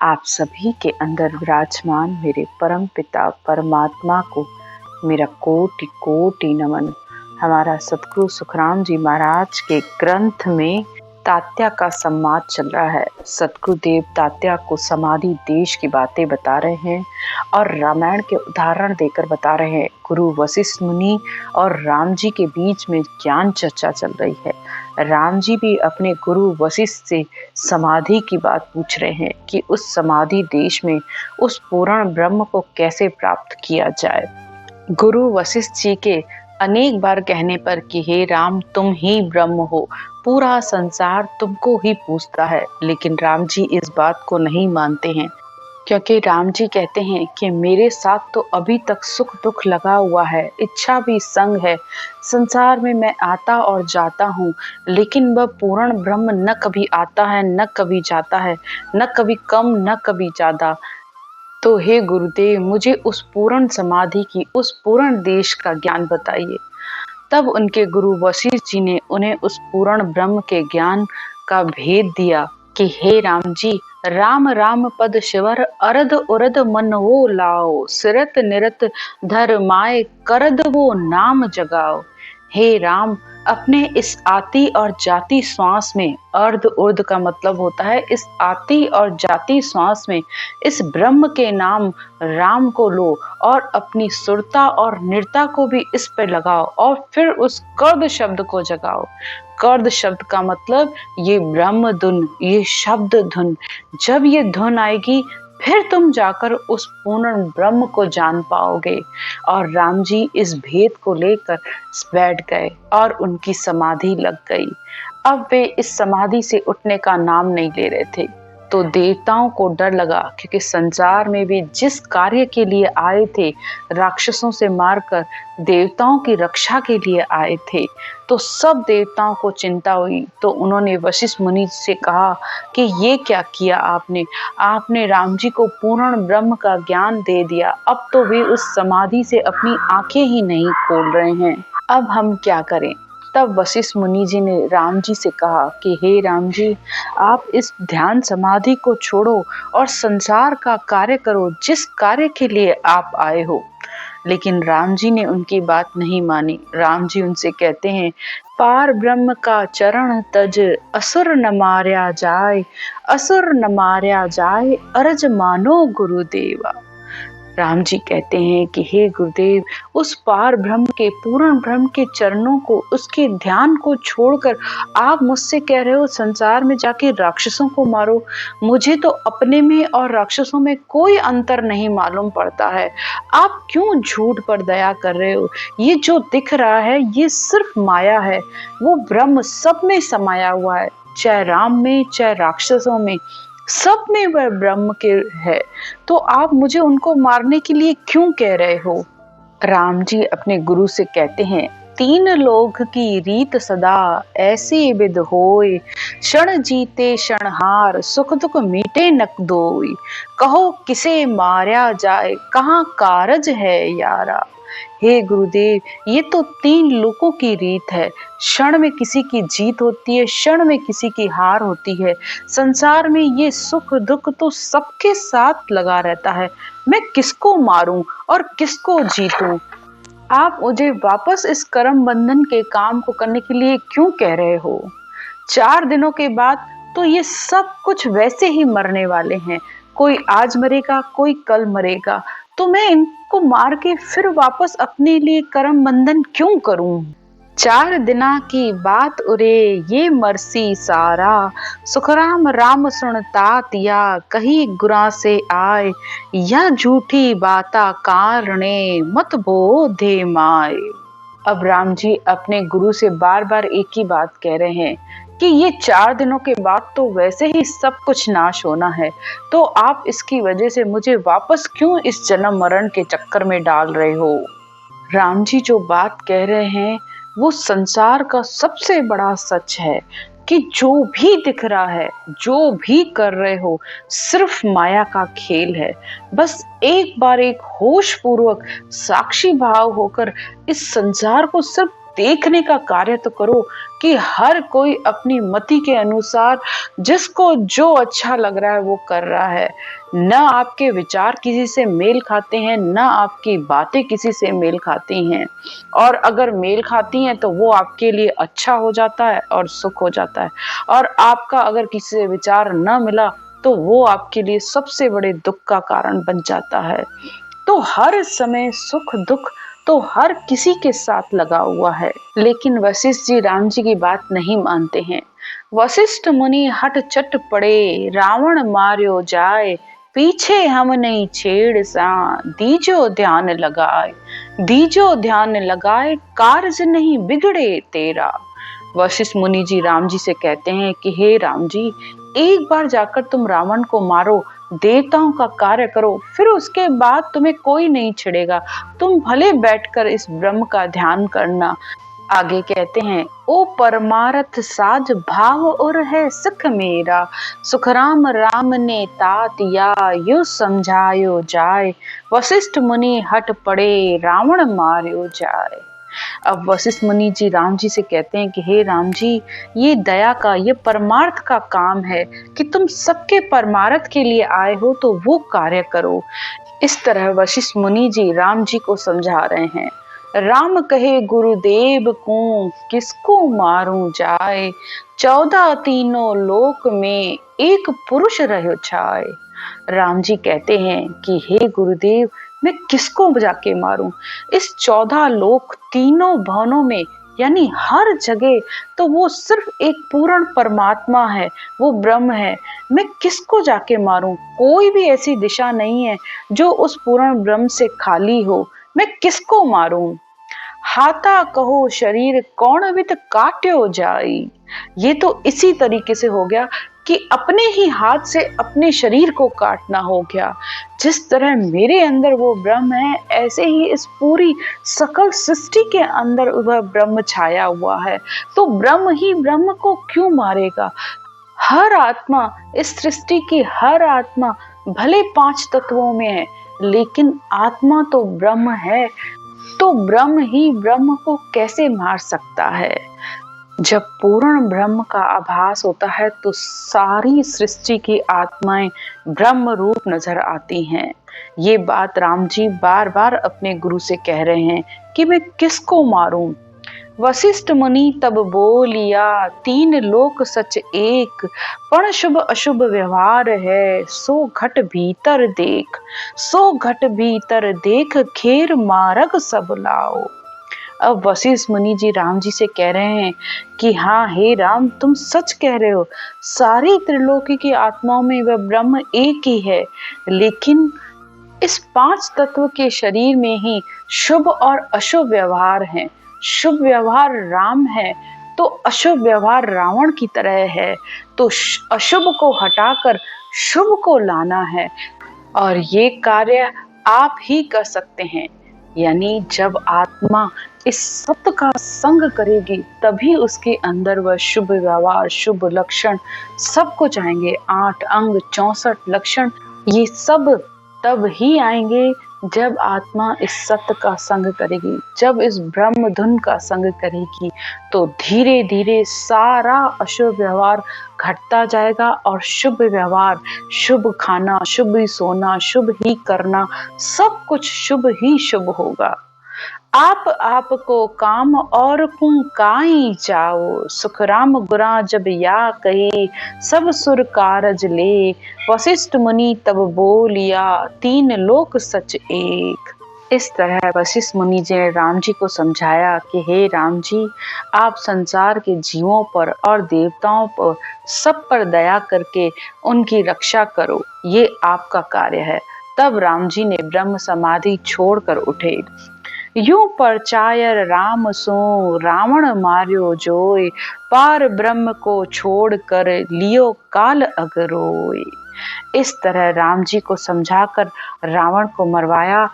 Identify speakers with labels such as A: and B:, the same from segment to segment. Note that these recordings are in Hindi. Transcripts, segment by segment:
A: आप सभी के अंदर विराजमान मेरे परम पिता परमात्मा को मेरा कोटि कोटि नमन। हमारा सतगुरु सुखराम जी महाराज के ग्रंथ में तात्या का संवाद चल रहा है। सतगुरुदेव तात्या को समाधि देश की बातें बता रहे हैं और रामायण के उदाहरण देकर बता रहे हैं। गुरु वशिष्ठ मुनि और राम जी के बीच में ज्ञान चर्चा चल रही है। राम जी भी अपने गुरु वशिष्ठ से समाधि की बात पूछ रहे हैं कि उस समाधि देश में उस पूर्ण ब्रह्म को कैसे प्राप्त किया जाए। गुरु वशिष्ठ जी के अनेक बार कहने पर कि हे राम, तुम ही ब्रह्म हो, पूरा संसार तुमको ही पूजता है, लेकिन राम जी इस बात को नहीं मानते हैं, क्योंकि राम जी कहते हैं कि मेरे साथ तो अभी तक सुख दुख लगा हुआ है, इच्छा भी संग है, संसार में मैं आता और जाता हूँ, लेकिन वह पूर्ण ब्रह्म न कभी आता है न कभी जाता है, न कभी कम न कभी ज्यादा। तो हे गुरुदेव, मुझे उस पूर्ण समाधि की, उस पूर्ण देश का ज्ञान बताइए। तब उनके गुरु वशिष्ठ जी ने उन्हें उस पूर्ण ब्रह्म के ज्ञान का भेद दिया कि हे राम जी, राम राम पद शिवर अरद उरद मन वो लाओ, सिरत निरत धर माए करद वो नाम जगाओ। हे राम, अपने इस आती और जाती श्वास में, अर्ध उर्ध का मतलब होता है इस आती और जाती श्वास में इस ब्रह्म के नाम राम को लो और अपनी सुरता और निरता को भी इस पर लगाओ और फिर उस कर्द शब्द को जगाओ। कर्द शब्द का मतलब ये ब्रह्म धुन, ये शब्द धुन। जब ये धुन आएगी फिर तुम जाकर उस पूर्ण ब्रह्म को जान पाओगे। और राम जी इस भेद को लेकर बैठ गए और उनकी समाधि लग गई। अब वे इस समाधि से उठने का नाम नहीं ले रहे थे। तो देवताओं को डर लगा, क्योंकि संसार में वे जिस कार्य के लिए आए थे, राक्षसों से मारकर देवताओं की रक्षा के लिए आए थे, तो सब देवताओं को चिंता हुई। तो उन्होंने वशिष्ठ मुनि से कहा कि ये क्या किया आपने, आपने राम जी को पूर्ण ब्रह्म का ज्ञान दे दिया, अब तो वे उस समाधि से अपनी आंखें ही नहीं खोल रहे हैं, अब हम क्या करें। तब वशिष्ठ मुनि जी ने राम जी से कहा कि हे राम जी, आप इस ध्यान समाधि को छोड़ो और संसार का कार्य करो, जिस कार्य के लिए आप आए हो। लेकिन राम जी ने उनकी बात नहीं मानी। राम जी उनसे कहते हैं, पार ब्रह्म का चरण तज, असुर न मार्या जाए, असुर न मार्या जाए, अरज मानो गुरुदेवा। राम जी कहते हैं कि हे गुरुदेव, उस पार ब्रह्म के, पूर्ण ब्रह्म के चरणों को, उसके ध्यान को छोड़कर आप मुझसे कह रहे हो संसार में जाके राक्षसों को मारो। मुझे तो अपने में और राक्षसों में कोई अंतर नहीं मालूम पड़ता है। आप क्यों झूठ पर दया कर रहे हो? ये जो दिख रहा है ये सिर्फ माया है, वो ब्रह्म सब में समाया हुआ है, चाहे राम में चाहे राक्षसों में, सब में वह ब्रह्म के है। तो आप मुझे उनको मारने के लिए क्यों कह रहे हो? राम जी अपने गुरु से कहते हैं, तीन लोक की रीत सदा ऐसी विध होय, क्षण जीते क्षण हार, सुख दुख मीटे नक दोय, कहो किसे मार्या जाए, कहाँ कारज है यारा। हे गुरुदेव, ये तो तीन लोकों की रीत है, क्षण में किसी की जीत होती है, क्षण में किसी की हार होती है। संसार में ये सुख दुख तो सबके साथ लगा रहता है, मैं किसको मारूं और किसको जीतूं? आप मुझे वापस इस कर्म बंधन के काम को करने के लिए क्यों कह रहे हो? 4 दिनों के बाद तो ये सब कुछ वैसे ही मरने वाले हैं, कोई आज मरेगा कोई कल मरेगा, तो मैं इनको मार के फिर वापस अपने लिए कर्म बंधन क्यों करूं? 4 दिना की बात उरे ये मरसी सारा, सुखराम राम सुनतात या कही गुरा से आए, या झूठी बाता कारणे मत बोधे माए। अब राम जी अपने गुरु से बार बार एक ही बात कह रहे हैं कि ये 4 दिनों के बाद तो वैसे ही सब कुछ नाश होना है, तो आप इसकी वजह से मुझे वापस क्यों इस जन्म मरण के चक्कर में डाल रहे हो? राम जी जो बात कह रहे हैं वो संसार का सबसे बड़ा सच है कि जो भी दिख रहा है, जो भी कर रहे हो, सिर्फ माया का खेल है। बस एक बार एक होश पूर्वक साक्षी भाव होकर इस संसार को सिर्फ देखने का कार्य तो करो कि हर कोई अपनी मति के अनुसार जिसको जो अच्छा लग रहा है वो कर रहा है। न आपके विचार किसी से मेल खाते हैं, न आपकी बातें किसी से मेल खाती हैं, और अगर मेल खाती हैं तो वो आपके लिए अच्छा हो जाता है और सुख हो जाता है, और आपका अगर किसी से विचार न मिला तो वो आपके लिए सबसे बड़े दुख का कारण बन जाता है। तो हर समय सुख दुख तो हर किसी के साथ लगा हुआ है। लेकिन वशिष्ठ जी राम जी की बात नहीं मानते हैं। वशिष्ठ मुनि हट चट पड़े, रावण मार्यो जाए, पीछे हम नहीं छेड़ सा, दीजो ध्यान लगाए, दीजो ध्यान लगाए, कार्य नहीं बिगड़े तेरा। वशिष्ठ मुनि जी राम जी से कहते हैं कि हे राम जी, एक बार जाकर तुम रावण को मारो, देवताओं का कार्य करो, फिर उसके बाद तुम्हें कोई नहीं छेड़ेगा। तुम भले बैठकर इस ब्रह्म का ध्यान करना। आगे कहते हैं, ओ परमारथ साज भाव और है सुख मेरा, सुखराम राम ने तातिया, यू समझायो जाए, वशिष्ठ मुनि हट पड़े, रावण मार्यो जाए। अब वशिष्ठ मुनि जी राम जी से कहते हैं कि हे राम जी, ये दया का, ये परमार्थ का काम है कि तुम सबके परमार्थ के लिए आए हो तो वो कार्य करो। इस तरह वशिष्ठ मुनि जी राम जी को समझा रहे हैं। राम कहे गुरुदेव को, किसको मारूं जाए, 14 तीनों लोक में एक पुरुष रहो छाए। राम जी कहते हैं कि हे गुरुदेव, मैं किसको जाके मारूं, इस 14 लोक तीनों भवनों में यानी हर जगह तो वो सिर्फ एक पूर्ण परमात्मा है, वो ब्रह्म है। मैं किसको जाके मारूं, कोई भी ऐसी दिशा नहीं है जो उस पूर्ण ब्रह्म से खाली हो, मैं किसको मारूं। हाथा कहो शरीर कौन वित काट्यो जाई। ये तो इसी तरीके से हो गया कि अपने ही हाथ से अपने शरीर को काटना हो गया। जिस तरह मेरे अंदर वो ब्रह्म है, ऐसे ही इस पूरी सकल सृष्टि के अंदर वह ब्रह्म छाया हुआ है। तो ब्रह्म ही ब्रह्म को क्यों मारेगा। हर आत्मा, इस सृष्टि की हर आत्मा भले 5 तत्वों में है, लेकिन आत्मा तो ब्रह्म है। तो ब्रह्म ही ब्रह्म को कैसे मार सकता है। जब पूर्ण ब्रह्म का आभास होता है तो सारी सृष्टि की आत्माएं ब्रह्म रूप नजर आती हैं। ये बात राम जी बार बार अपने गुरु से कह रहे हैं कि मैं किसको मारूं। वशिष्ठ मुनि तब बोलिया, 3 लोक सच एक, पण शुभ अशुभ व्यवहार है, सो घट भीतर देख, सो घट भीतर देख, खेर मारग सब लाओ। अब वशिष्ठ मुनि जी राम जी से कह रहे हैं कि हाँ हे राम, तुम सच कह रहे हो, सारी त्रिलोकी की आत्माओं में वह ब्रह्म एक ही है, लेकिन इस 5 तत्व के शरीर में ही शुभ और अशुभ व्यवहार हैं। शुभ व्यवहार राम है तो अशुभ व्यवहार रावण की तरह है। तो अशुभ को हटाकर शुभ को लाना है, और ये कार्य आप ही कर सकते हैं। यानी जब आत्मा इस सत्य का संग करेगी तभी उसके अंदर वह शुभ व्यवहार, शुभ लक्षण सब कुछ आएंगे। 8 अंग 64 लक्षण, ये सब तब ही आएंगे जब आत्मा इस सत्य का संग करेगी, जब इस ब्रह्म धुन का संग करेगी। तो धीरे धीरे सारा अशुभ व्यवहार घटता जाएगा और शुभ व्यवहार, शुभ खाना, शुभ ही सोना, शुभ ही करना, सब कुछ शुभ ही शुभ होगा। आपको काम और कुं काई जाओ, सुखराम गुरा जब या कहे, सब सुर कारज ले, वशिष्ठ मुनि तब बोलिया, 3 लोक सच एक। इस तरह वशिष्ठ मुनि जी ने राम जी को समझाया कि हे राम जी, आप संसार के जीवों पर और देवताओं पर सब पर दया करके उनकी रक्षा करो, ये आपका कार्य है। तब राम जी ने ब्रह्म समाधि छोड़कर उठे। यूं परचायर राम सो, रावण मार्यो जोय, पार ब्रह्म को छोड़ कर लियो काल अगरोय। इस तरह राम जी को समझाकर रावण को मरवाया।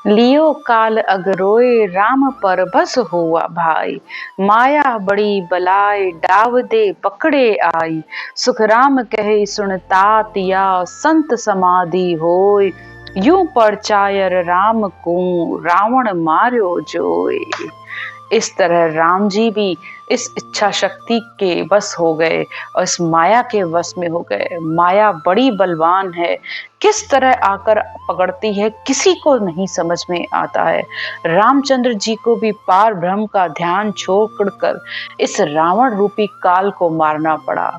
A: लियो काल अगरोय, राम पर बस हुआ भाई, माया बड़ी बलाय, डाव दे पकड़े आई, सुखराम कहे सुनतात या, संत समाधि होय, यूं परचायर राम को, रावण मार्यो जोय। इस तरह राम जी भी इस इच्छा शक्ति के बस हो गए और इस माया के वश में हो गए। माया बड़ी बलवान है, किस तरह आकर पकड़ती है किसी को नहीं समझ में आता है। रामचंद्र जी को भी पार ब्रह्म का ध्यान छोड़कर इस रावण रूपी काल को मारना पड़ा,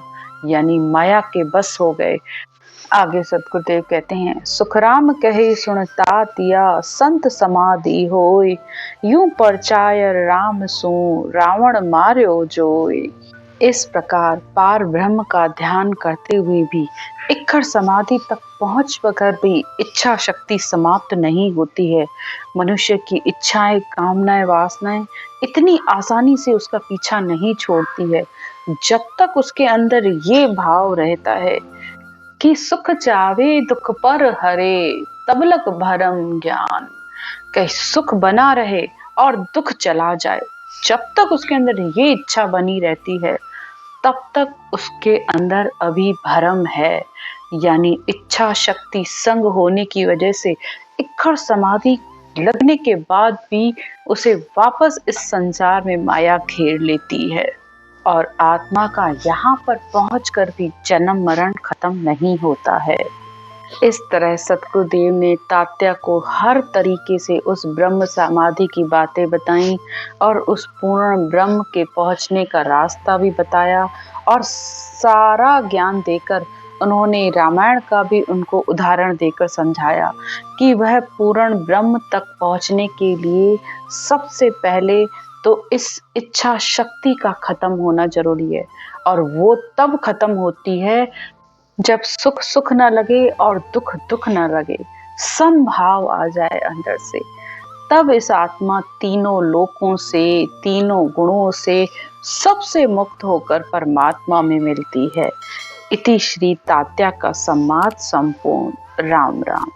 A: यानी माया के बस हो गए। आगे सतगुरुदेव कहते हैं, सुखराम कहे सुनता तिया संत समाधि होय, यूं परचाय राम सु रावण मार्यो जोय। इस प्रकार पार ब्रह्म का ध्यान करते हुए भी इक्खड़ समाधि तक पहुंच कर भी इच्छा शक्ति समाप्त नहीं होती है। मनुष्य की इच्छाएं, कामनाएं, वासनाएं इतनी आसानी से उसका पीछा नहीं छोड़ती है। जब तक उसके अंदर ये भाव रहता है कि सुख चावे दुख पर हरे, तबलक भरम ज्ञान, कहीं सुख बना रहे और दुख चला जाए, जब तक उसके अंदर ये इच्छा बनी रहती है तब तक उसके अंदर अभी भरम है, यानी इच्छा शक्ति संग होने की वजह से इक्खड़ समाधि लगने के बाद भी उसे वापस इस संसार में माया घेर लेती है और आत्मा का यहाँ पर पहुंचकर भी जन्म मरण खत्म नहीं होता है। इस तरह सतगुरुदेव ने तात्या को हर तरीके से उस ब्रह्म समाधि की बातें बताई और उस पूर्ण ब्रह्म के पहुंचने का रास्ता भी बताया और सारा ज्ञान देकर उन्होंने रामायण का भी उनको उदाहरण देकर समझाया कि वह पूर्ण ब्रह्म तक पहुंचने के लिए सबसे पहले तो इस इच्छा शक्ति का खत्म होना जरूरी है, और वो तब खत्म होती है जब सुख सुख न लगे और दुख दुख न लगे, समभाव आ जाए अंदर से। तब इस आत्मा तीनों लोकों से, तीनों गुणों से सबसे मुक्त होकर परमात्मा में मिलती है। इति श्री तात्या का संवाद संपूर्ण। राम राम।